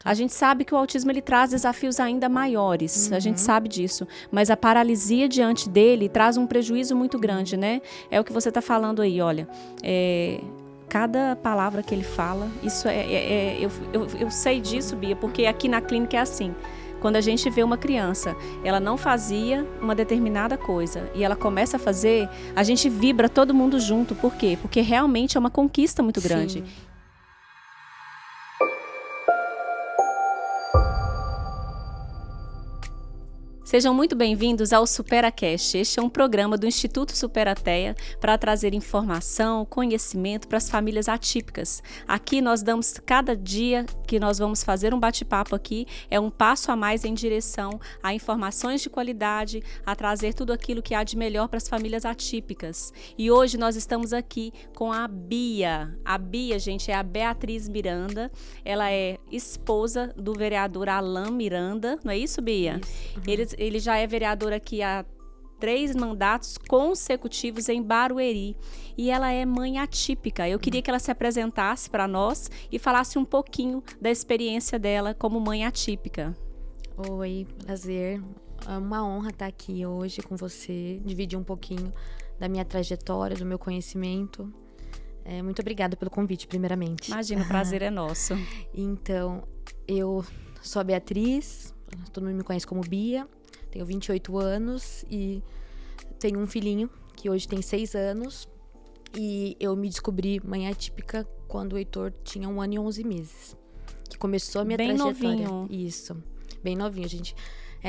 A gente sabe que o autismo ele traz desafios ainda maiores, a gente sabe disso, mas a paralisia diante dele traz um prejuízo muito grande, né? É o que você está falando aí, olha, cada palavra que ele fala, isso eu sei disso, Bia, porque aqui na clínica é assim. Quando a gente vê uma criança, ela não fazia uma determinada coisa e ela começa a fazer, a gente vibra todo mundo junto. Por quê? Porque realmente é uma conquista muito grande. Sim. Sejam muito bem-vindos ao SuperaCast. Este é um programa do Instituto Superateia para trazer informação, conhecimento para as famílias atípicas. Aqui nós damos, cada dia que nós vamos fazer um bate-papo aqui, é um passo a mais em direção a informações de qualidade, a trazer tudo aquilo que há de melhor para as famílias atípicas. E hoje nós estamos aqui com a Bia. A Bia, gente, é a Beatriz Miranda. Ela é esposa do vereador Alain Miranda. Não é isso, Bia? Isso. Ele já é vereador aqui há 3 mandatos consecutivos em Barueri. E ela é mãe atípica. Eu queria que ela se apresentasse para nós e falasse um pouquinho da experiência dela como mãe atípica. Oi, prazer. É uma honra estar aqui hoje com você, dividir um pouquinho da minha trajetória, do meu conhecimento. Muito obrigada pelo convite, primeiramente. Imagina, o prazer é nosso. Então, eu sou a Beatriz, todo mundo me conhece como Bia. Tenho 28 anos e tenho um filhinho que hoje tem 6 anos. E eu me descobri mãe atípica quando o Heitor tinha 1 ano e 11 meses. Que começou a minha trajetória. Novinho. Isso, bem novinho, gente.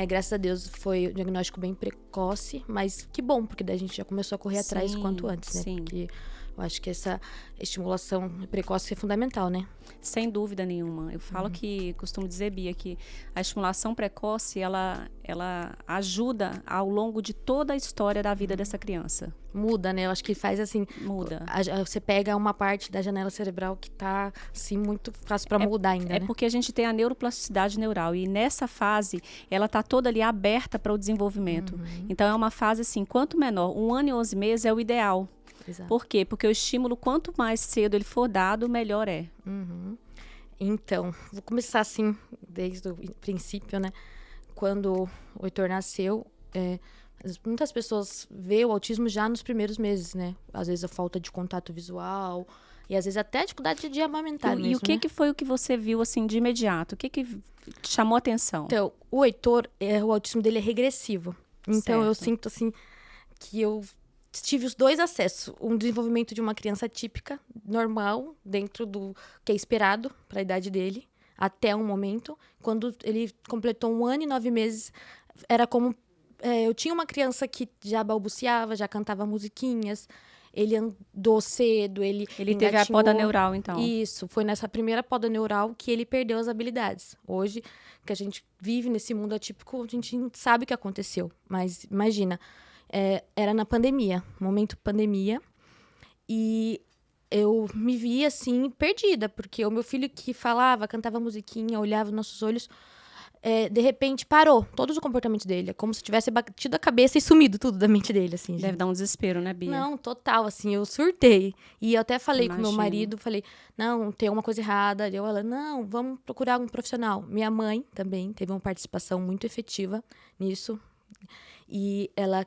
Graças a Deus foi um diagnóstico bem precoce, mas que bom, porque daí a gente já começou a correr atrás o quanto antes, né? Sim. Porque eu acho que essa estimulação precoce é fundamental, né? Sem dúvida nenhuma. Eu falo costumo dizer, Bia, que a estimulação precoce, ela ajuda ao longo de toda a história da vida dessa criança. Muda, né? Eu acho que faz assim... Muda. Você pega uma parte da janela cerebral que tá, assim, muito fácil para mudar ainda, né? Porque a gente tem a neuroplasticidade neural e nessa fase, ela tá toda ali aberta para o desenvolvimento. Então, é uma fase assim, quanto menor, 1 ano e 11 meses é o ideal. Exato. Por quê? Porque o estímulo, quanto mais cedo ele for dado, melhor é. Então, vou começar assim, desde o princípio, né? Quando o Heitor nasceu, muitas pessoas veem o autismo já nos primeiros meses, né? Às vezes a falta de contato visual e às vezes até a dificuldade de amamentar mesmo, E o que, né? que foi o que você viu assim de imediato? O que te chamou a atenção? Então, o Heitor, o autismo dele é regressivo. Então, eu Certo. sinto assim que eu tive os 2 acessos. Um desenvolvimento de uma criança típica, normal, dentro do que é esperado para a idade dele, até um momento. Quando ele completou 1 ano e 9 meses, era como... eu tinha uma criança que já balbuciava, já cantava musiquinhas, ele andou cedo, ele Teve a engatinhou. poda neural, então. Isso, foi nessa primeira poda neural que ele perdeu as habilidades. Hoje, que a gente vive nesse mundo atípico, a gente sabe o que aconteceu. Mas imagina, era na pandemia, momento pandemia, e eu me vi, assim, perdida, porque o meu filho que falava, cantava musiquinha, olhava nos nossos olhos, de repente parou todos os comportamentos dele. É como se tivesse batido a cabeça e sumido tudo da mente dele, assim. Deve dar um desespero, né, Bia? Não, total, assim, eu surtei. E eu até falei com meu Imagino. marido, falei, não, tem alguma coisa errada. E ela, não, vamos procurar um profissional. Minha mãe também teve uma participação muito efetiva nisso. E ela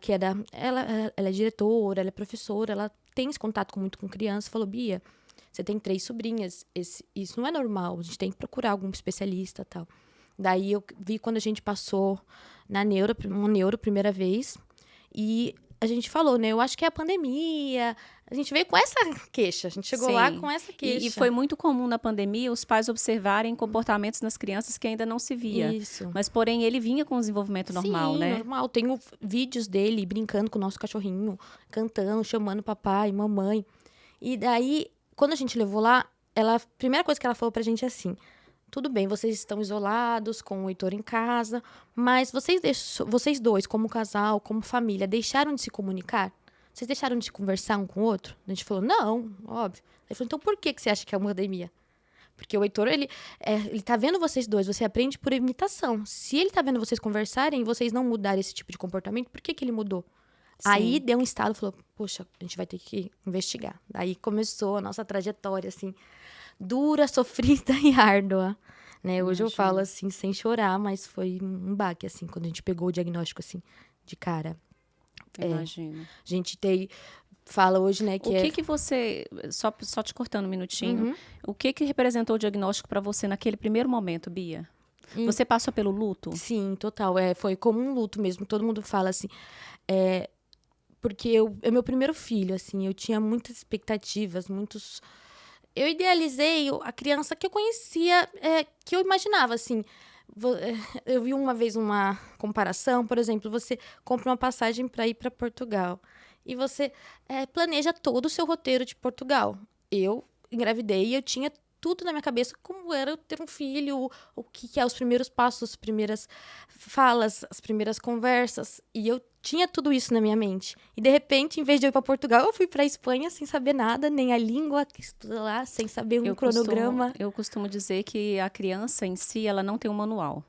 ela é diretora, ela é professora, ela tem esse contato muito com criança. Falou, Bia, você tem 3 sobrinhas, isso não é normal, a gente tem que procurar algum especialista e tal. Daí eu vi quando a gente passou na uma neuro primeira vez, e a gente falou, né, eu acho que é a pandemia. A gente veio com essa queixa, a gente chegou lá com essa queixa. E foi muito comum na pandemia os pais observarem comportamentos nas crianças que ainda não se via. Isso. Mas, porém, ele vinha com o desenvolvimento normal, Sim, né? normal. Tenho vídeos dele brincando com o nosso cachorrinho, cantando, chamando papai, mamãe. E daí, quando a gente levou lá, a primeira coisa que ela falou pra gente é assim, tudo bem, vocês estão isolados com o Heitor em casa, mas vocês dois, como casal, como família, deixaram de se comunicar? Vocês deixaram de conversar um com o outro? A gente falou, não, óbvio. Ele falou, então por que você acha que é uma pandemia? Porque o Heitor, ele tá vendo vocês dois, você aprende por imitação. Se ele tá vendo vocês conversarem e vocês não mudarem esse tipo de comportamento, por que ele mudou? Sim. Aí deu um estalo, falou, poxa, a gente vai ter que investigar. Daí começou a nossa trajetória, assim, dura, sofrida e árdua, né? Hoje eu Imagino. falo assim, sem chorar, mas foi um baque, assim, quando a gente pegou o diagnóstico, assim, de cara. Imagino. A gente fala hoje, né, O que você, só te cortando um minutinho, Uhum. o que representou o diagnóstico para você naquele primeiro momento, Bia? Você passou pelo luto? Sim, total. Foi como um luto mesmo. Todo mundo fala assim. Porque é meu primeiro filho, assim. Eu tinha muitas expectativas, muitos. Eu idealizei a criança que eu conhecia, que eu imaginava, assim. Eu vi uma vez uma comparação, por exemplo, você compra uma passagem para ir para Portugal e você planeja todo o seu roteiro de Portugal. Eu engravidei e eu tinha tudo na minha cabeça, como era ter um filho, o que é os primeiros passos, as primeiras falas, as primeiras conversas. E eu tinha tudo isso na minha mente. E, de repente, em vez de eu ir para Portugal, eu fui para Espanha sem saber nada, nem a língua que estuda lá, sem saber um cronograma. Eu costumo dizer que a criança em si, ela não tem um manual.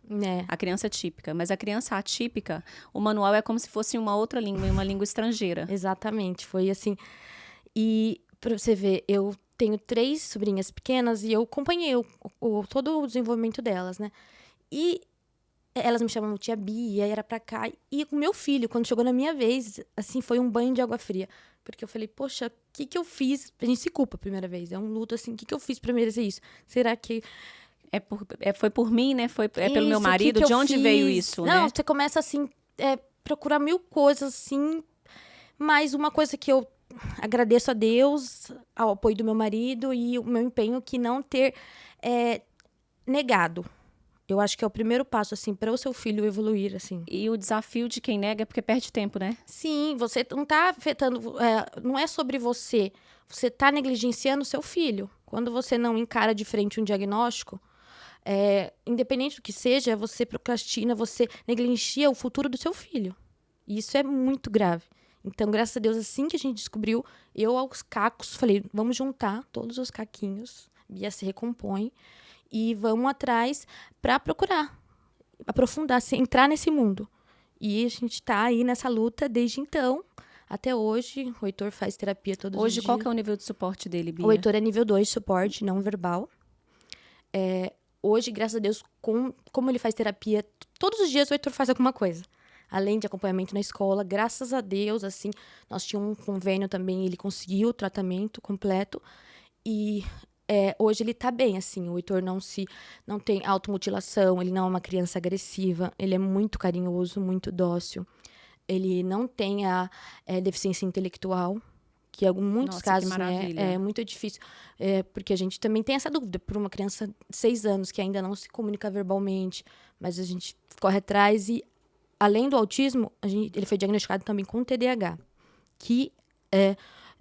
A criança é típica. Mas a criança atípica, o manual é como se fosse uma outra língua, uma língua estrangeira. Exatamente, foi assim. E, para você ver, eu tenho 3 sobrinhas pequenas e eu acompanhei todo o desenvolvimento delas, né? E elas me chamavam tia Bia, era pra cá. E o meu filho, quando chegou na minha vez, assim, foi um banho de água fria. Porque eu falei, poxa, o que eu fiz? A gente se culpa a primeira vez, é um luto, assim, o que eu fiz pra merecer isso? Será que... Foi por mim, né? É pelo meu Isso, marido? que De eu onde fiz? veio isso, Não, né? você começa, assim, procurar 1000 coisas, assim. Mas uma coisa que eu agradeço a Deus, ao apoio do meu marido e o meu empenho que não ter negado. Eu acho que é o primeiro passo, assim, para o seu filho evoluir, assim. E o desafio de quem nega é porque perde tempo, né? Sim, você não tá afetando, não é sobre você. Você tá negligenciando o seu filho. Quando você não encara de frente um diagnóstico, independente do que seja, você procrastina, você negligencia o futuro do seu filho. E isso é muito grave. Então, graças a Deus, assim que a gente descobriu, eu aos cacos falei, vamos juntar todos os caquinhos, Bia se recompõe, e vamos atrás para procurar, aprofundar, entrar nesse mundo. E a gente tá aí nessa luta desde então, até hoje. O Heitor faz terapia todos os dias. Hoje, qual que é o nível de suporte dele, Bia? O Heitor é nível 2 de suporte não verbal. Hoje, graças a Deus, como ele faz terapia, todos os dias o Heitor faz alguma coisa. Além de acompanhamento na escola, graças a Deus, assim, nós tínhamos um convênio também, ele conseguiu o tratamento completo. E hoje ele tá bem, assim, o Heitor não tem automutilação, ele não é uma criança agressiva, ele é muito carinhoso, muito dócil. Ele não tem a deficiência intelectual, que em muitos casos, né, é muito difícil, porque a gente também tem essa dúvida, por uma criança de 6 anos que ainda não se comunica verbalmente, mas a gente corre atrás e, além do autismo, ele foi diagnosticado também com TDAH, que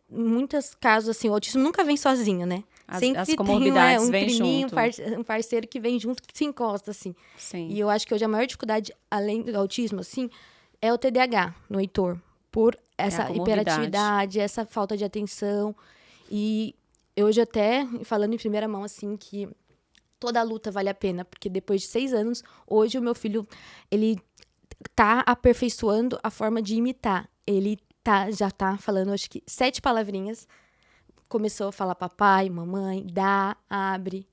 em muitos casos, assim, o autismo nunca vem sozinho, né? Sempre as comorbidades tem vêm junto. um parceiro que vem junto, que se encosta, assim. Sim. E eu acho que hoje a maior dificuldade, além do autismo, assim, é o TDAH no Heitor, por essa hiperatividade, essa falta de atenção. E hoje até, falando em primeira mão, assim, que toda a luta vale a pena, porque depois de 6 anos, hoje o meu filho, ele tá aperfeiçoando a forma de imitar. Ele já tá falando, acho que 7 palavrinhas. Começou a falar papai, mamãe, dá, abre.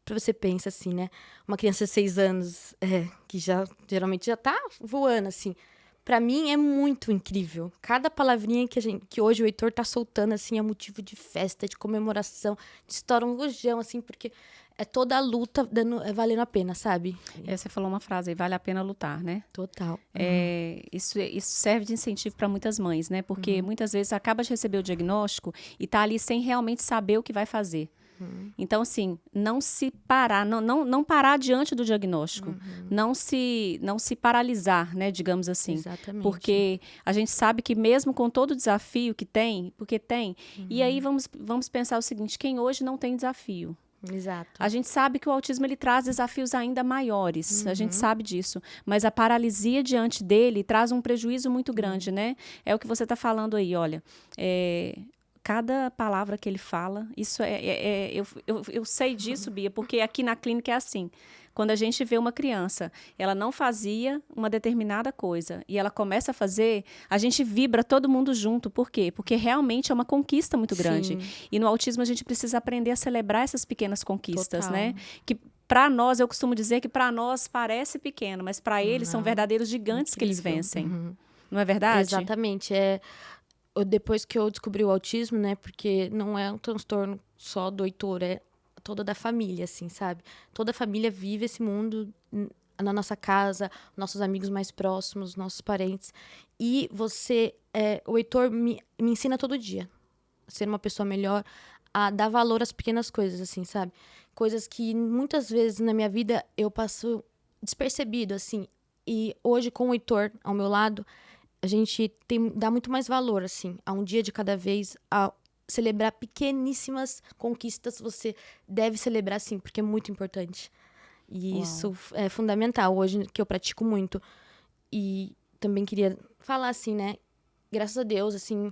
Você pensa assim, né? Uma criança de 6 anos, que geralmente já tá voando, assim. Pra mim é muito incrível. Cada palavrinha que hoje o Heitor tá soltando, assim, é motivo de festa, de comemoração, de estoura um rojão, assim, porque é toda a luta valendo a pena, sabe? Você falou uma frase aí, vale a pena lutar, né? Total. Isso serve de incentivo para muitas mães, né? Porque muitas vezes acaba de receber o diagnóstico e tá ali sem realmente saber o que vai fazer. Então, assim, não se parar, não parar diante do diagnóstico, não se paralisar, né, digamos assim. Exatamente. Porque a gente sabe que mesmo com todo o desafio que tem, porque tem, e aí vamos pensar o seguinte, quem hoje não tem desafio? Exato. A gente sabe que o autismo ele traz desafios ainda maiores, a gente sabe disso, mas a paralisia diante dele traz um prejuízo muito grande, né? É o que você está falando aí, olha, cada palavra que ele fala, isso eu sei disso, Bia, porque aqui na clínica é assim. Quando a gente vê uma criança, ela não fazia uma determinada coisa e ela começa a fazer, a gente vibra todo mundo junto. Por quê? Porque realmente é uma conquista muito grande. E no autismo a gente precisa aprender a celebrar essas pequenas conquistas, Total. né? Que para nós, eu costumo dizer que para nós parece pequeno, mas para eles são verdadeiros gigantes que eles vencem. Não é verdade? Exatamente. Depois que eu descobri o autismo, né? Porque não é um transtorno só do Heitor, é toda da família, assim, sabe? Toda a família vive esse mundo na nossa casa, nossos amigos mais próximos, nossos parentes. E o Heitor me ensina todo dia a ser uma pessoa melhor, a dar valor às pequenas coisas, assim, sabe? Coisas que muitas vezes na minha vida eu passo despercebido, assim. E hoje, com o Heitor ao meu lado, a gente dá muito mais valor, assim, a um dia de cada vez, a celebrar pequeníssimas conquistas. Você deve celebrar, sim, porque é muito importante. E isso é fundamental hoje, que eu pratico muito. E também queria falar, assim, né? Graças a Deus, assim,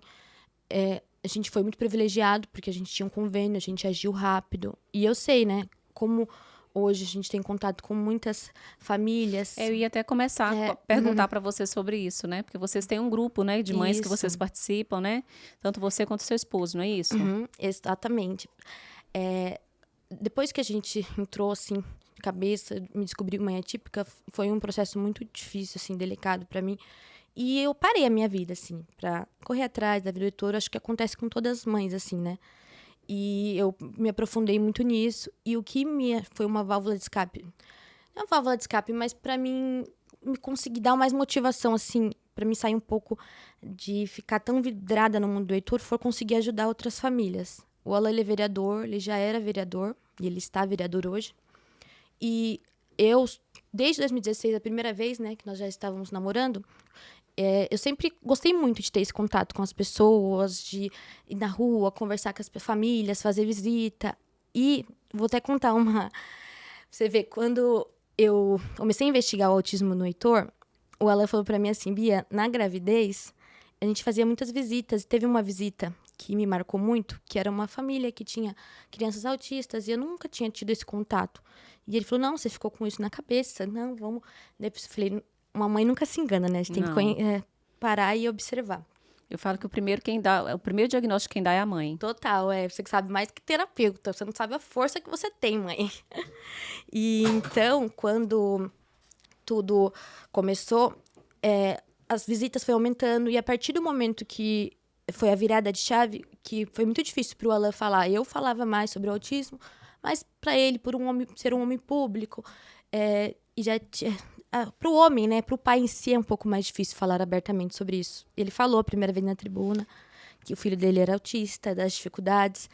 a gente foi muito privilegiado, porque a gente tinha um convênio, a gente agiu rápido. E eu sei, né, como hoje a gente tem contato com muitas famílias. Eu ia até começar a perguntar para você sobre isso, né? Porque vocês têm um grupo, né, de mães que vocês participam, né? Tanto você quanto seu esposo, não é isso? Exatamente. Depois que a gente entrou, assim, de cabeça, me descobri mãe atípica, foi um processo muito difícil, assim, delicado para mim. E eu parei a minha vida, assim, pra correr atrás da vida do Heitor. Acho que acontece com todas as mães, assim, né? E eu me aprofundei muito nisso. E o que foi uma válvula de escape. Não é uma válvula de escape, mas pra mim me conseguir dar mais motivação, assim, pra me sair um pouco de ficar tão vidrada no mundo do Heitor, foi conseguir ajudar outras famílias. O Alan, ele é vereador, ele já era vereador, e ele está vereador hoje. E eu, desde 2016, a primeira vez, né, que nós já estávamos namorando, eu sempre gostei muito de ter esse contato com as pessoas, de ir na rua, conversar com as famílias, fazer visita. E vou até contar uma... Você vê, quando eu comecei a investigar o autismo no Heitor, o Alan falou pra mim assim: Bia, na gravidez, a gente fazia muitas visitas. E teve uma visita que me marcou muito, que era uma família que tinha crianças autistas, e eu nunca tinha tido esse contato. E ele falou: não, você ficou com isso na cabeça, não, vamos... Depois eu falei: uma mãe nunca se engana, né? A gente tem que parar e observar. Eu falo que o primeiro diagnóstico quem dá é a mãe. Total, você que sabe mais que terapeuta. Você não sabe a força que você tem, mãe. E então, quando tudo começou, as visitas foram aumentando. E a partir do momento que foi a virada de chave, que foi muito difícil para o Alan falar. Eu falava mais sobre o autismo, mas para ele, por ser um homem público, e já tinha... Para o homem, né, para o pai em si, é um pouco mais difícil falar abertamente sobre isso. Ele falou a primeira vez na tribuna que o filho dele era autista, das dificuldades,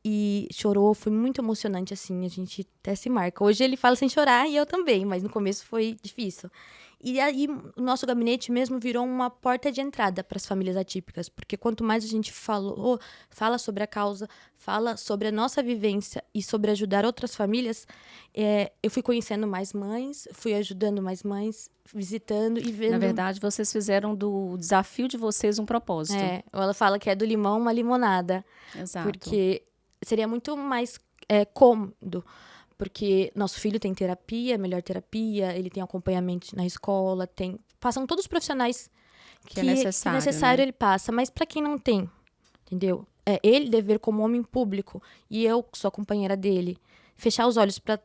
e chorou. Foi muito emocionante, assim, a gente até se marca. Hoje ele fala sem chorar, e eu também, mas no começo foi difícil. E aí o nosso gabinete mesmo virou uma porta de entrada para as famílias atípicas, porque quanto mais a gente fala sobre a causa, fala sobre a nossa vivência e sobre ajudar outras famílias, eu fui conhecendo mais mães, fui ajudando mais mães, visitando e vendo... Na verdade, vocês fizeram do desafio de vocês um propósito. Ela fala que é do limão uma limonada. Exato. Porque seria muito mais cômodo. Porque nosso filho tem terapia, melhor terapia, ele tem acompanhamento na escola, passam todos os profissionais que é necessário, né? Ele passa, mas para quem não tem, entendeu? Ele dever como homem público e eu, que sou a companheira dele, fechar os olhos para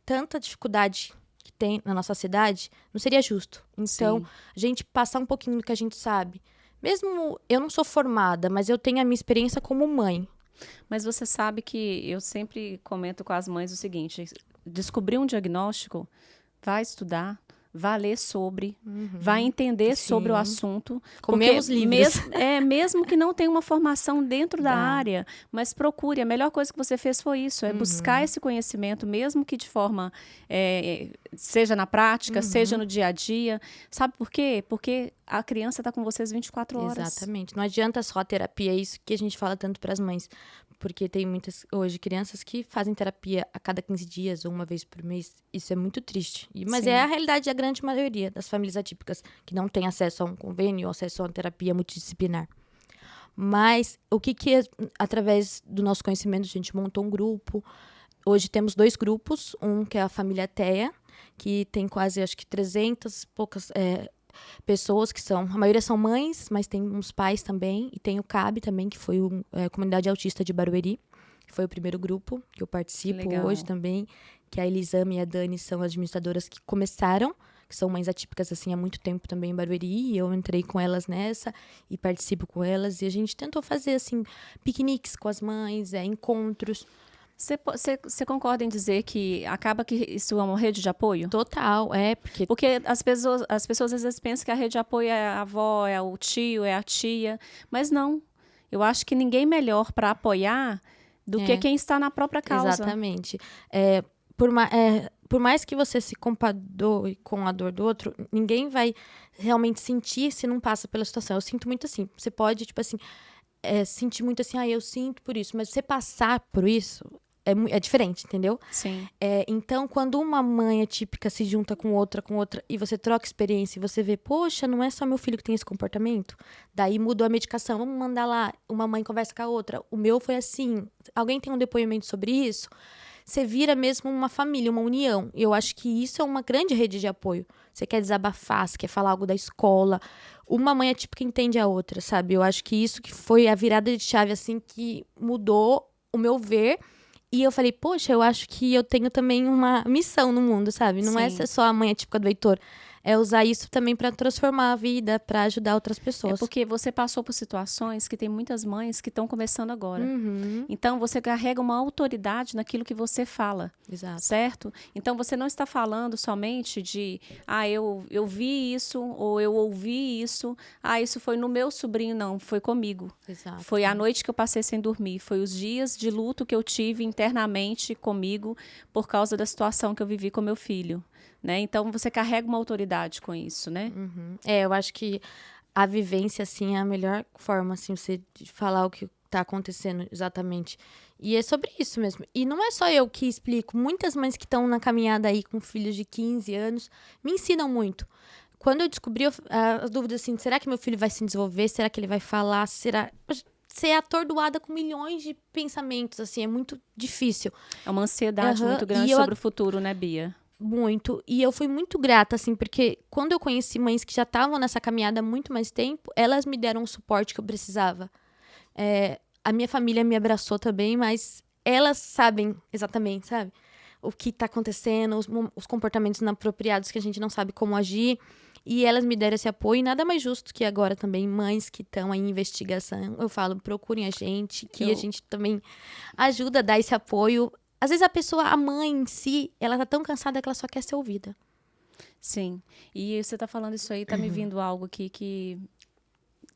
tanta dificuldade que tem na nossa cidade, não seria justo. Então, a gente passar um pouquinho do que a gente sabe. Mesmo eu não sou formada, mas eu tenho a minha experiência como mãe. Mas você sabe que eu sempre comento com as mães o seguinte: descobrir um diagnóstico, vai estudar, vai ler sobre, vai entender sobre o assunto. Comer os livros. Mesmo que não tenha uma formação dentro da área, mas procure. A melhor coisa que você fez foi isso, buscar esse conhecimento, mesmo que de forma, seja na prática, seja no dia a dia. Sabe por quê? Porque a criança está com vocês 24 horas. Exatamente. Não adianta só a terapia, é isso que a gente fala tanto para as mães. Porque tem muitas, hoje, crianças que fazem terapia a cada 15 dias ou uma vez por mês. Isso é muito triste. Mas é a realidade da grande maioria das famílias atípicas que não tem acesso a um convênio ou acesso a uma terapia multidisciplinar. Mas através do nosso conhecimento, a gente montou um grupo. Hoje temos 2 grupos. Um que é a família TEA, que tem quase, acho que 300 poucas pessoas que a maioria são mães, mas tem uns pais também, e tem o CAB também, que foi a Comunidade Autista de Barueri, que foi o primeiro grupo que eu participo hoje também, que a Elisama e a Dani são administradoras que começaram, que são mães atípicas, assim, há muito tempo também em Barueri, e eu entrei com elas nessa e participo com elas, e a gente tentou fazer, assim, piqueniques com as mães, encontros. Você concorda em dizer que acaba que isso é uma rede de apoio? Total, porque... Porque as pessoas às vezes pensam que a rede de apoio é a avó, é o tio, é a tia, mas não. Eu acho que ninguém melhor para apoiar do que quem está na própria causa. Exatamente. Por mais que você se compadre com a dor do outro, ninguém vai realmente sentir se não passa pela situação. Eu sinto muito assim. Você pode, tipo assim, sentir muito assim, eu sinto por isso. Mas você passar por isso é diferente, entendeu? Sim. Então, quando uma mãe atípica se junta com outra, e você troca experiência e você vê, poxa, não é só meu filho que tem esse comportamento? Daí mudou a medicação, vamos mandar lá, uma mãe conversa com a outra. O meu foi assim, alguém tem um depoimento sobre isso? Você vira mesmo uma família, uma união. E eu acho que isso é uma grande rede de apoio. Você quer desabafar, você quer falar algo da escola. Uma mãe atípica entende a outra, sabe? Eu acho que isso que foi a virada de chave, assim, que mudou o meu ver. E eu falei, poxa, eu acho que eu tenho também uma missão no mundo, sabe? Não é ser só a mãe atípica do Heitor. É usar isso também para transformar a vida, para ajudar outras pessoas. É porque você passou por situações que tem muitas mães que estão começando agora. Uhum. Então, você carrega uma autoridade naquilo que você fala. Exato. Certo? Então, você não está falando somente de, eu vi isso, ou eu ouvi isso, isso foi no meu sobrinho, não, foi comigo. Exato. Foi a noite que eu passei sem dormir, foi os dias de luto que eu tive internamente comigo por causa da situação que eu vivi com meu filho. Né? Então, você carrega uma autoridade com isso, né? Uhum. Eu acho que a vivência, assim, é a melhor forma, assim, você de falar o que tá acontecendo exatamente. E é sobre isso mesmo. E não é só eu que explico. Muitas mães que estão na caminhada aí com filhos de 15 anos me ensinam muito. Quando eu descobri as dúvidas, assim, será que meu filho vai se desenvolver? Será que ele vai falar? Será... Você é atordoada com milhões de pensamentos, assim, é muito difícil. É uma ansiedade muito grande sobre o futuro, né, Bia? Muito. E eu fui muito grata, assim, porque quando eu conheci mães que já estavam nessa caminhada há muito mais tempo, elas me deram o suporte que eu precisava. A minha família me abraçou também, mas elas sabem exatamente, sabe? O que tá acontecendo, os comportamentos inapropriados que a gente não sabe como agir. E elas me deram esse apoio. E nada mais justo que agora também, mães que estão aí em investigação, eu falo, procurem a gente, que a gente também ajuda a dar esse apoio. Às vezes a mãe em si, ela tá tão cansada que ela só quer ser ouvida. Sim. E você tá falando isso aí, tá me vindo algo aqui que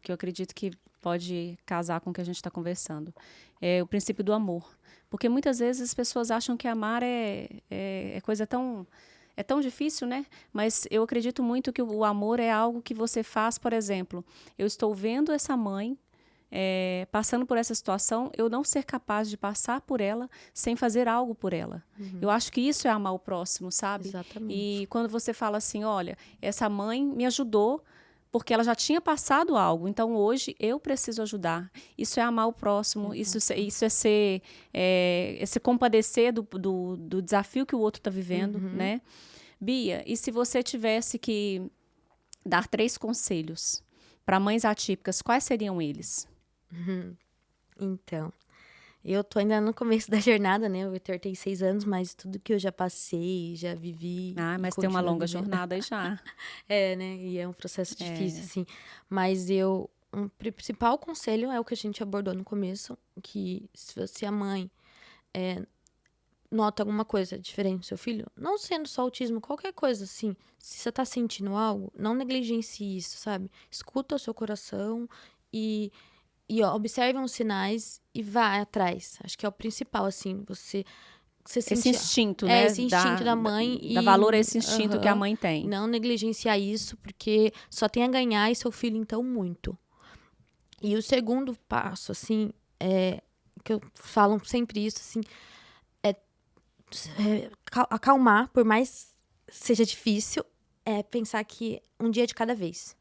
eu acredito que pode casar com o que a gente está conversando. É o princípio do amor. Porque muitas vezes as pessoas acham que amar é coisa tão... É tão difícil, né? Mas eu acredito muito que o amor é algo que você faz, por exemplo, eu estou vendo essa mãe passando por essa situação, eu não ser capaz de passar por ela sem fazer algo por ela. Uhum. Eu acho que isso é amar o próximo, sabe? Exatamente. E quando você fala assim, olha, essa mãe me ajudou porque ela já tinha passado algo, então hoje eu preciso ajudar. Isso é amar o próximo, isso é se compadecer do desafio que o outro está vivendo, né? Bia, e se você tivesse que dar 3 conselhos para mães atípicas, quais seriam eles? Então, eu tô ainda no começo da jornada, né? O Heitor tem 6 anos, mas tudo que eu já passei, já vivi... mas tem uma longa jornada aí já. Né? E é um processo difícil, assim. Mas um principal conselho é o que a gente abordou no começo, que se a mãe nota alguma coisa diferente do seu filho, não sendo só autismo, qualquer coisa, assim, se você tá sentindo algo, não negligencie isso, sabe? Escuta o seu coração e observe os sinais e vá atrás. Acho que é o principal, assim, você sentir... Esse instinto, né? Esse instinto da mãe. Dá valor a esse instinto que a mãe tem. Não negligenciar isso, porque só tem a ganhar e seu filho, então, muito. E o segundo passo, assim, que eu falo sempre isso, assim, acalmar, por mais seja difícil, pensar que um dia de cada vez.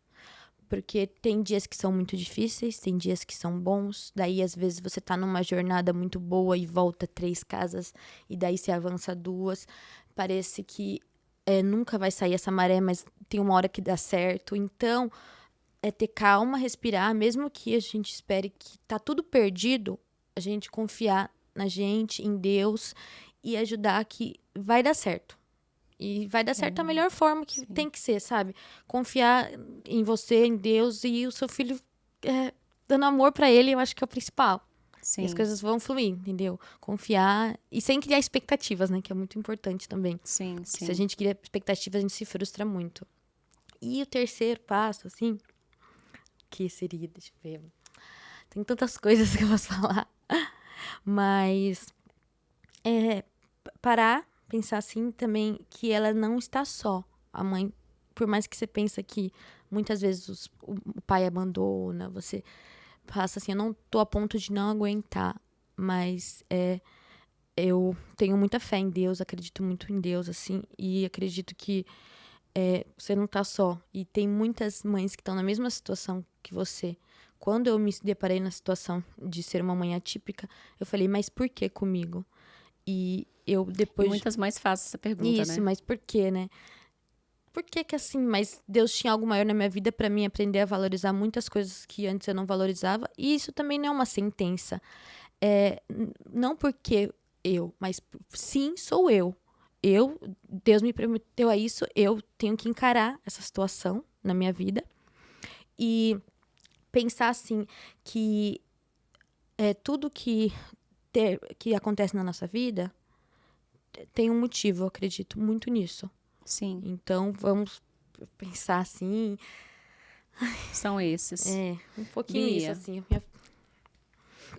Porque tem dias que são muito difíceis, tem dias que são bons. Daí, às vezes, você tá numa jornada muito boa e volta 3 casas. E daí, você avança 2. Parece que nunca vai sair essa maré, mas tem uma hora que dá certo. Então, ter calma, respirar. Mesmo que a gente espere que tá tudo perdido, a gente confiar na gente, em Deus. E ajudar que vai dar certo. E vai dar certo da melhor forma que tem que ser, sabe? Confiar em você, em Deus, e o seu filho dando amor pra ele, eu acho que é o principal. Sim. E as coisas vão fluir, entendeu? Confiar e sem criar expectativas, né? Que é muito importante também. Sim, Porque sim. se a gente cria expectativas, a gente se frustra muito. E o terceiro passo, assim, que seria, deixa eu ver. Tem tantas coisas que eu posso falar. Mas parar, pensar assim também que ela não está só. A mãe, por mais que você pense que muitas vezes o pai abandona, você passa assim, eu não tô a ponto de não aguentar, mas eu tenho muita fé em Deus, acredito muito em Deus, assim, e acredito que você não tá só. E tem muitas mães que estão na mesma situação que você. Quando eu me deparei na situação de ser uma mãe atípica, eu falei, mas por que comigo? E eu depois... E muitas mães fazem essa pergunta, Isso, né? mas por quê, né? Por que que assim? Mas Deus tinha algo maior na minha vida pra mim aprender a valorizar muitas coisas que antes eu não valorizava. E isso também não é uma sentença. Não porque mas sim sou eu. Deus me permitiu a isso, eu tenho que encarar essa situação na minha vida e pensar assim que tudo que acontece na nossa vida tem um motivo, eu acredito muito nisso. Sim. Então vamos pensar assim, São esses. um pouquinho Bia, isso assim.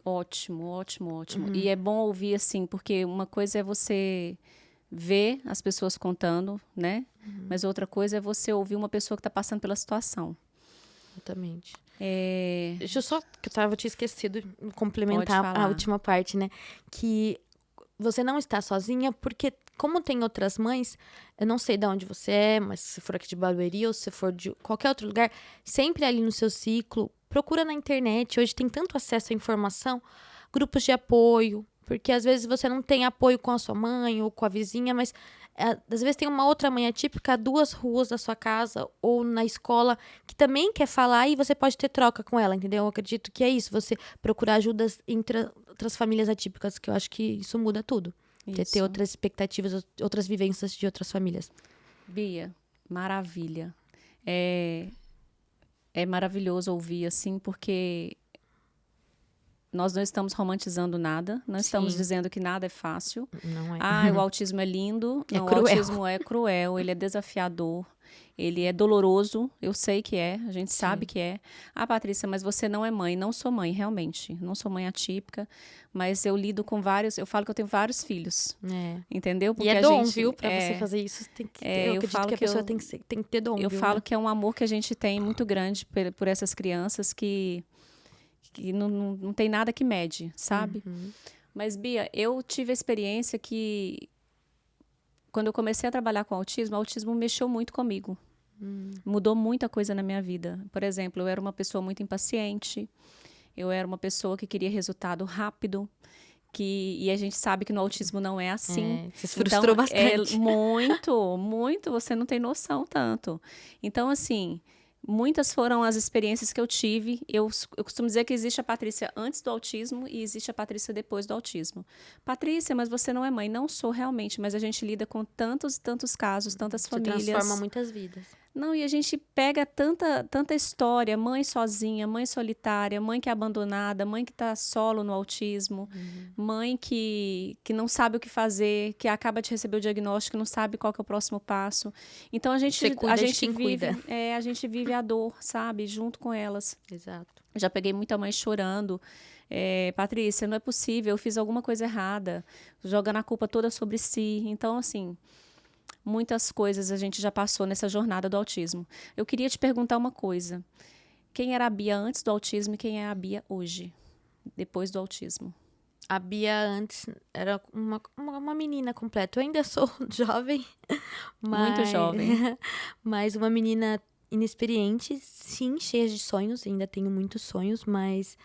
ótimo, ótimo, ótimo. E é bom ouvir assim, porque uma coisa é você ver as pessoas contando, né? Mas outra coisa é você ouvir uma pessoa que está passando pela situação. Exatamente. É... Deixa eu só, que eu tinha esquecido de Pode complementar falar. a última parte, né? Que você não está sozinha, porque como tem outras mães, eu não sei de onde você é, mas se for aqui de Barueri ou se for de qualquer outro lugar, sempre ali no seu ciclo, procura na internet. Hoje tem tanto acesso à informação, grupos de apoio, porque às vezes você não tem apoio com a sua mãe ou com a vizinha, mas às vezes tem uma outra mãe atípica a 2 ruas da sua casa ou na escola que também quer falar e você pode ter troca com ela, entendeu? Eu acredito que é isso, você procurar ajudas entre outras famílias atípicas, que eu acho que isso muda tudo. Ter Isso. outras expectativas, outras vivências de outras famílias. Bia, maravilha. É maravilhoso ouvir assim, porque nós não estamos romantizando nada, não estamos Sim. dizendo que nada é fácil. Não é. Ah, o autismo é lindo. É Não, cruel. o autismo é cruel, ele é desafiador, ele é doloroso, eu sei que é, a gente sabe que é. Ah, Patrícia, mas você não é mãe. Não sou mãe, realmente. Não sou mãe atípica, mas eu lido com vários, eu falo que eu tenho vários filhos. Entendeu? E é dom, viu? Pra você fazer isso, tem que ter, eu acredito que a pessoa tem que ter dom, eu viu? falo que é um amor que a gente tem muito grande por essas crianças que não tem nada que mede, sabe? Mas, Bia, eu tive a experiência que, quando eu comecei a trabalhar com autismo, o autismo mexeu muito comigo. Mudou muita coisa na minha vida. Por exemplo, eu era uma pessoa muito impaciente, eu era uma pessoa que queria resultado rápido, e a gente sabe que no autismo não é assim. Você se frustrou bastante. Muito, muito, você não tem noção tanto. Então, assim, muitas foram as experiências que eu tive. Eu costumo dizer que existe a Patrícia antes do autismo e existe a Patrícia depois do autismo. Patrícia, mas você não é mãe. Não sou realmente, mas a gente lida com tantos e tantos casos, tantas famílias. Você transforma muitas vidas. Não, e a gente pega tanta história, mãe sozinha, mãe solitária, mãe que é abandonada, mãe que está solo no autismo, mãe que não sabe o que fazer, que acaba de receber o diagnóstico, não sabe qual que é o próximo passo. Então a gente vive a dor, sabe, junto com elas. Exato. Já peguei muita mãe chorando. Patrícia, não é possível, eu fiz alguma coisa errada, jogando a culpa toda sobre si. Então, assim, muitas coisas a gente já passou nessa jornada do autismo. Eu queria te perguntar uma coisa. Quem era a Bia antes do autismo e quem é a Bia hoje, depois do autismo? A Bia antes era uma menina completa. Eu ainda sou jovem. Muito jovem. Mas uma menina inexperiente, sim, cheia de sonhos. Ainda tenho muitos sonhos, mas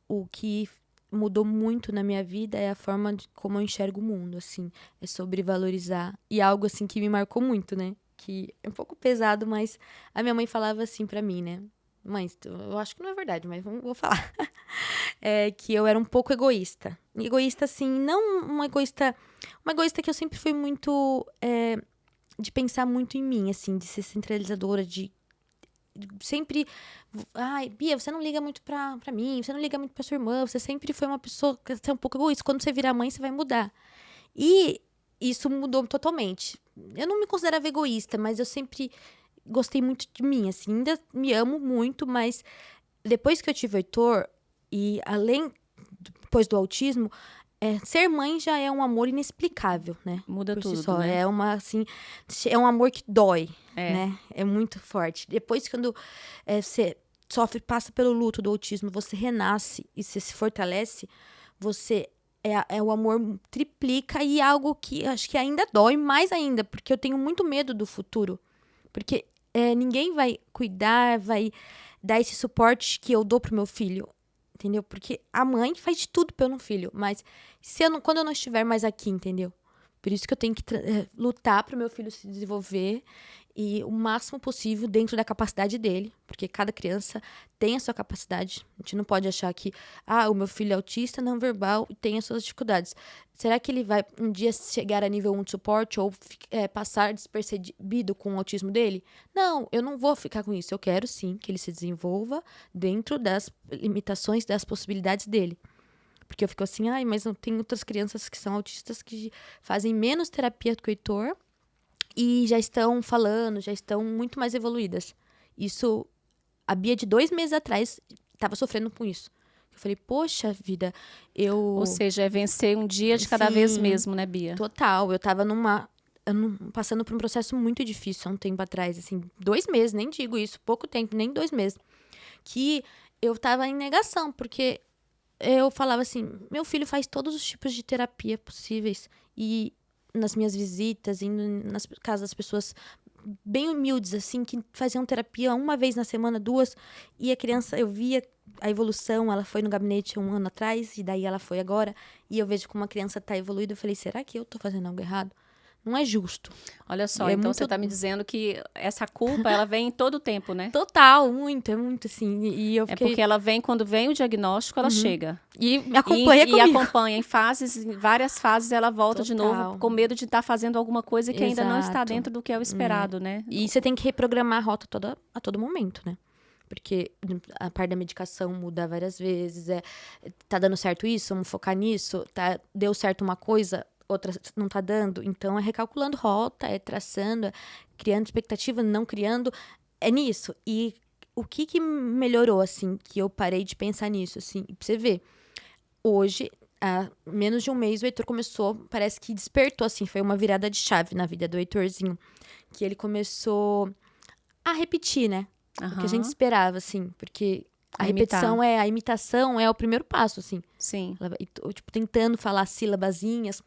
o que mudou muito na minha vida é a forma de como eu enxergo o mundo, assim. É sobre valorizar. E algo, assim, que me marcou muito, né? Que é um pouco pesado, mas a minha mãe falava assim pra mim, né? mãe, eu acho que não é verdade, mas vou falar. É que eu era um pouco egoísta. Egoísta, assim, não uma egoísta... Uma egoísta que eu sempre fui muito... de pensar muito em mim, assim, de ser centralizadora, de sempre... Ai, Bia, você não liga muito pra mim, você não liga muito pra sua irmã, você sempre foi uma pessoa que você é um pouco egoísta. Quando você virar mãe, você vai mudar. E isso mudou totalmente. Eu não me considerava egoísta, mas eu sempre gostei muito de mim, assim. Ainda me amo muito, mas depois que eu tive o Heitor, e além, depois do autismo, ser mãe já é um amor inexplicável, né? Muda Por si tudo, só. né? É uma, assim, é um amor que dói, É. né? É muito forte. Depois, quando você sofre, passa pelo luto do autismo, você renasce e você se fortalece, você... o amor triplica e algo que acho que ainda dói mais ainda, porque eu tenho muito medo do futuro. Porque ninguém vai cuidar, vai dar esse suporte que eu dou pro meu filho. Entendeu? Porque a mãe faz de tudo pelo filho, mas quando eu não estiver mais aqui, entendeu? Por isso que eu tenho que lutar pro meu filho se desenvolver e o máximo possível dentro da capacidade dele, porque cada criança tem a sua capacidade. A gente não pode achar que, o meu filho é autista, não verbal e tem as suas dificuldades. Será que ele vai um dia chegar a nível 1 de suporte ou passar despercebido com o autismo dele? Não, eu não vou ficar com isso. Eu quero sim que ele se desenvolva dentro das limitações, das possibilidades dele. Porque eu fico assim, mas não tem outras crianças que são autistas que fazem menos terapia do que o Heitor e já estão falando, já estão muito mais evoluídas. Isso, a Bia de 2 meses atrás estava sofrendo com isso. Eu falei, poxa vida, Ou seja, é vencer um dia de cada vez mesmo, né, Bia? Total, eu tava passando por um processo muito difícil há um tempo atrás, assim, 2 meses, nem digo isso, pouco tempo, nem 2 meses. Que eu tava em negação, porque eu falava assim, meu filho faz todos os tipos de terapia possíveis. E nas minhas visitas, indo nas casas das pessoas bem humildes, assim, que faziam terapia uma vez na semana, 2, e a criança, eu via a evolução, ela foi no gabinete 1 ano atrás, e daí ela foi agora, e eu vejo como a criança tá evoluída, eu falei, será que eu tô fazendo algo errado? Não é justo. Olha só, então você tá me dizendo que essa culpa, ela vem em todo o tempo, né? Total, muito, assim. E eu fiquei... É porque ela vem, quando vem o diagnóstico, ela chega. E acompanha comigo. E acompanha em várias fases, ela volta de novo com medo de estar fazendo alguma coisa que ainda não está dentro do que é o esperado, né? E você tem que reprogramar a rota a todo momento, né? Porque a parte da medicação muda várias vezes. Tá dando certo isso? Vamos focar nisso? Deu certo uma coisa, outra não tá dando? Então, é recalculando rota, é traçando, é criando expectativa, não criando. É nisso. E o que melhorou, assim, que eu parei de pensar nisso, assim? Pra você ver, hoje, há menos de um mês, o Heitor começou, parece que despertou, assim, foi uma virada de chave na vida do Heitorzinho. Que ele começou a repetir, né? O que a gente esperava, assim, porque a repetição a imitação é o primeiro passo, assim. Sim. Tipo, tentando falar sílabazinhas,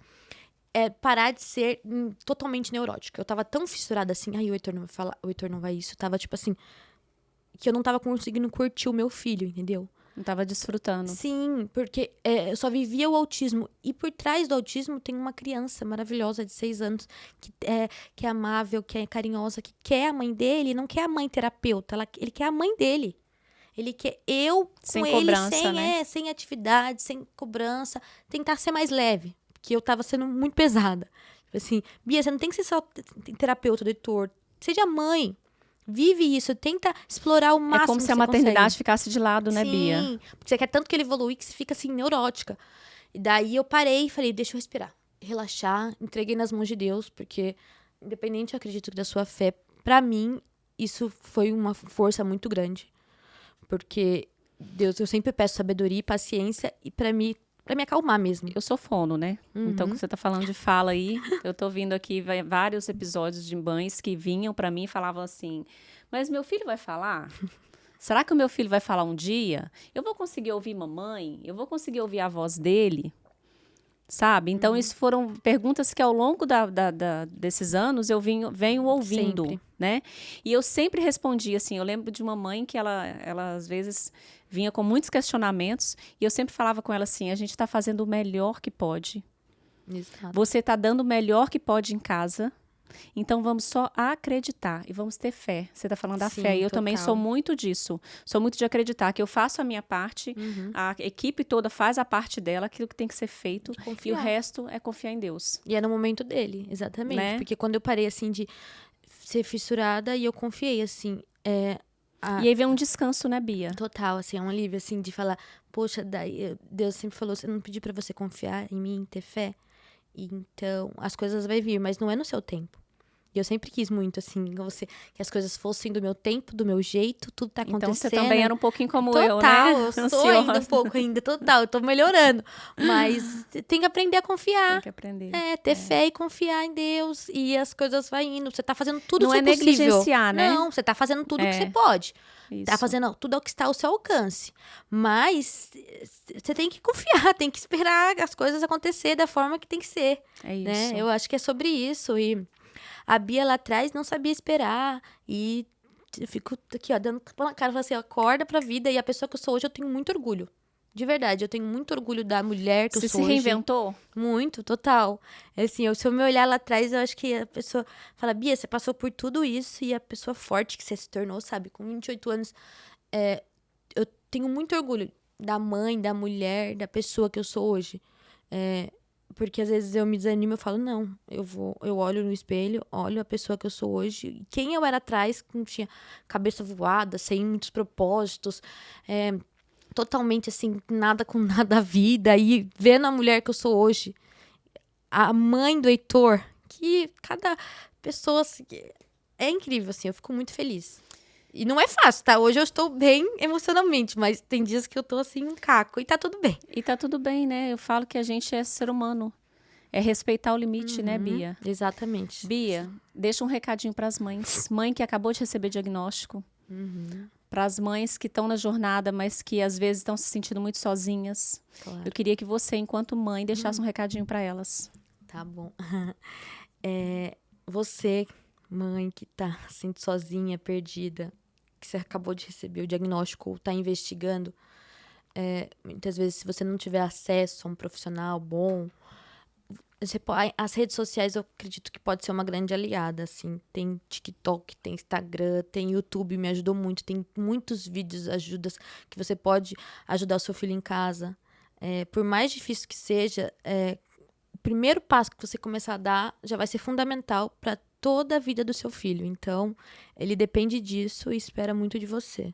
parar de ser totalmente neurótica. Eu tava tão fissurada assim, o Heitor não vai falar, o Heitor não vai isso. Tava, tipo assim, que eu não tava conseguindo curtir o meu filho, entendeu? Não tava desfrutando. Sim, porque eu só vivia o autismo. E por trás do autismo tem uma criança maravilhosa de 6 anos que é amável, que é carinhosa, que quer a mãe dele, não quer a mãe terapeuta, ele quer a mãe dele. Ele quer eu sem com cobrança, ele, né? Sem atividade, sem cobrança, tentar ser mais leve, porque eu tava sendo muito pesada. Tipo assim, Bia, você não tem que ser só terapeuta do Heitor, seja mãe. Vive isso, tenta explorar o máximo. É como se a maternidade ficasse de lado, né, Bia? Sim, porque você quer tanto que ele evolui que você fica assim, neurótica. E daí eu parei e falei, deixa eu respirar, relaxar, entreguei nas mãos de Deus, porque independente, eu acredito que da sua fé, pra mim, isso foi uma força muito grande. Porque Deus, eu sempre peço sabedoria e paciência e pra me acalmar mesmo. Eu sou fono, né? Então, quando você tá falando de fala aí, eu tô vindo aqui vários episódios de mães que vinham pra mim e falavam assim, mas meu filho vai falar? Será que o meu filho vai falar um dia? Eu vou conseguir ouvir mamãe? Eu vou conseguir ouvir a voz dele? Sabe? Então, isso foram perguntas que ao longo desses anos eu venho ouvindo, Sempre. né? E eu sempre respondi assim, eu lembro de uma mãe que ela às vezes vinha com muitos questionamentos e eu sempre falava com ela assim, a gente está fazendo o melhor que pode. Exato. Você está dando o melhor que pode em casa, Então vamos só acreditar e vamos ter fé. Você está falando da Sim, fé. E eu também total. sou muito disso. Sou muito de acreditar que eu faço a minha parte, a equipe toda faz a parte dela, aquilo que tem que ser feito. E o Confiar. resto é confiar em Deus. E é no momento dele, exatamente. Né? Porque quando eu parei, assim, de ser fissurada e eu confiei, assim, E aí vem um descanso, né, Bia? total, assim, é um alívio, assim, de falar, poxa, Deus sempre falou, eu não pedi pra você confiar em mim, ter fé. Então, as coisas vão vir, mas não é no seu tempo. E eu sempre quis muito, assim, que as coisas fossem do meu tempo, do meu jeito, tudo tá acontecendo. Então você também era um pouquinho como total, eu, né? eu sou Ansiosa. ainda um pouco, ainda, total, eu tô melhorando. Mas tem que aprender a confiar. Tem que aprender. Ter fé e confiar em Deus. E as coisas vão indo. Você tá fazendo tudo Não o que é é possível. negligenciar, né? Não, você tá fazendo tudo o que você pode. Isso. Tá fazendo tudo o que está ao seu alcance. Mas você tem que confiar, tem que esperar as coisas acontecer da forma que tem que ser. É isso. Né? Eu acho que é sobre isso. E a Bia lá atrás não sabia esperar. E eu fico aqui, ó, dando tapa na cara. Falando assim, acorda pra vida. E a pessoa que eu sou hoje, eu tenho muito orgulho. De verdade, eu tenho muito orgulho da mulher que Você eu sou se hoje. reinventou? Muito, total. Assim, se eu me olhar lá atrás, eu acho que a pessoa fala, Bia, você passou por tudo isso e a pessoa forte que você se tornou, sabe? Com 28 anos, eu tenho muito orgulho da mãe, da mulher, da pessoa que eu sou hoje. Porque às vezes eu me desanimo e falo, não, eu olho no espelho, olho a pessoa que eu sou hoje. Quem eu era atrás, que não tinha cabeça voada, sem muitos propósitos, totalmente assim, nada com nada a vida. E vendo a mulher que eu sou hoje, a mãe do Heitor, que cada pessoa assim, é incrível, assim, eu fico muito feliz. E não é fácil, tá? Hoje eu estou bem emocionalmente, mas tem dias que eu tô assim, um caco, e tá tudo bem. E tá tudo bem, né? Eu falo que a gente é ser humano. É respeitar o limite, né, Bia? Exatamente. Bia, deixa um recadinho pras mães. Mãe que acabou de receber diagnóstico. Para as mães que estão na jornada, mas que às vezes estão se sentindo muito sozinhas. Claro. Eu queria que você, enquanto mãe, deixasse um recadinho para elas. Tá bom. Você, mãe, que tá se sentindo sozinha, perdida, que você acabou de receber o diagnóstico ou tá investigando, muitas vezes, se você não tiver acesso a um profissional bom, as redes sociais, eu acredito que pode ser uma grande aliada, assim. Tem TikTok, tem Instagram, tem YouTube, me ajudou muito. Tem muitos vídeos, ajudas, que você pode ajudar o seu filho em casa. Por mais difícil que seja, o primeiro passo que você começar a dar já vai ser fundamental para toda a vida do seu filho. Então, ele depende disso e espera muito de você.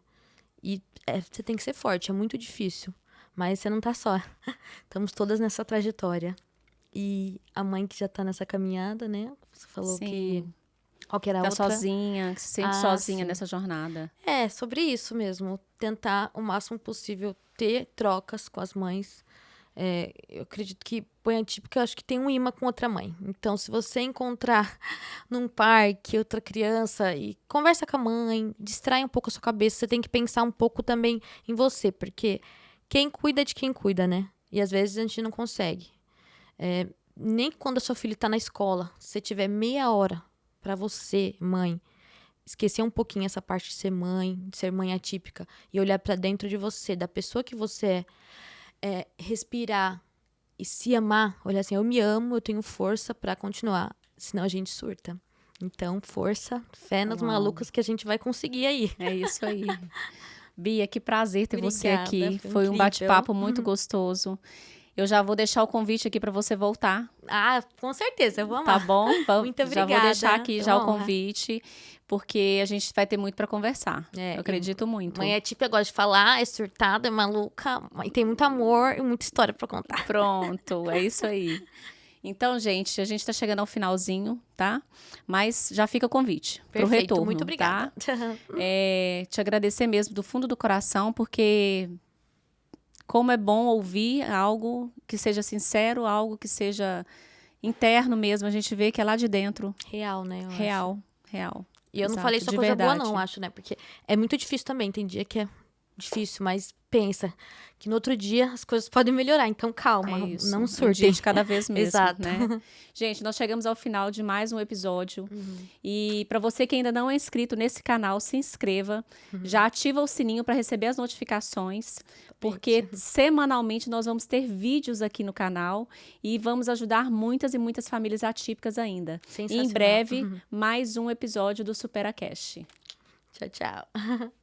E você tem que ser forte, é muito difícil. Mas você não tá só. Estamos todas nessa trajetória. E a mãe que já tá nessa caminhada, né? Você falou que... Qual que era a tá outra? sozinha, que se sente sozinha sim. nessa jornada. Sobre isso mesmo. Tentar o máximo possível ter trocas com as mães. Eu acredito que põe atípico, eu acho que tem um imã com outra mãe. Então, se você encontrar num parque outra criança e conversa com a mãe, distrai um pouco a sua cabeça, você tem que pensar um pouco também em você, porque quem cuida é de quem cuida, né? E às vezes a gente não consegue. Nem quando a sua filha tá na escola, se você tiver meia hora pra você, mãe, esquecer um pouquinho essa parte de ser mãe atípica e olhar pra dentro de você, da pessoa que você respirar e se amar, olhar assim, eu me amo, eu tenho força pra continuar, senão a gente surta. Então, força, fé nas malucas que a gente vai conseguir aí. É isso aí. Bia, que prazer ter você aqui. Foi um incrível. bate-papo muito gostoso. Eu já vou deixar o convite aqui para você voltar. Com certeza, eu vou amar. Tá bom? Muito Já obrigada. vou deixar aqui Foi já uma o honra. convite, porque a gente vai ter muito para conversar. Eu acredito muito. Mãe é típica, gosta de falar, é surtada, é maluca, e tem muito amor e muita história pra contar. Pronto, é isso aí. Então, gente, a gente tá chegando ao finalzinho, tá? Mas já fica o convite pro retorno. Muito obrigada. Tá? Te agradecer mesmo do fundo do coração, porque como é bom ouvir algo que seja sincero, algo que seja interno mesmo. A gente vê que é lá de dentro. Real, né? Real. E eu não Exato, falei só de coisa verdade. boa, não, acho, né? Porque é muito difícil também. Tem dia que é difícil, mas pensa que no outro dia as coisas podem melhorar. Então, calma, É isso, não um surtem. dia de cada vez mesmo, Exato. né? Gente, nós chegamos ao final de mais um episódio. E para você que ainda não é inscrito nesse canal, se inscreva. Já ativa o sininho para receber as notificações, porque semanalmente nós vamos ter vídeos aqui no canal e vamos ajudar muitas e muitas famílias atípicas ainda. E em Sensacional. breve, mais um episódio do SuperaCast. Tchau, tchau.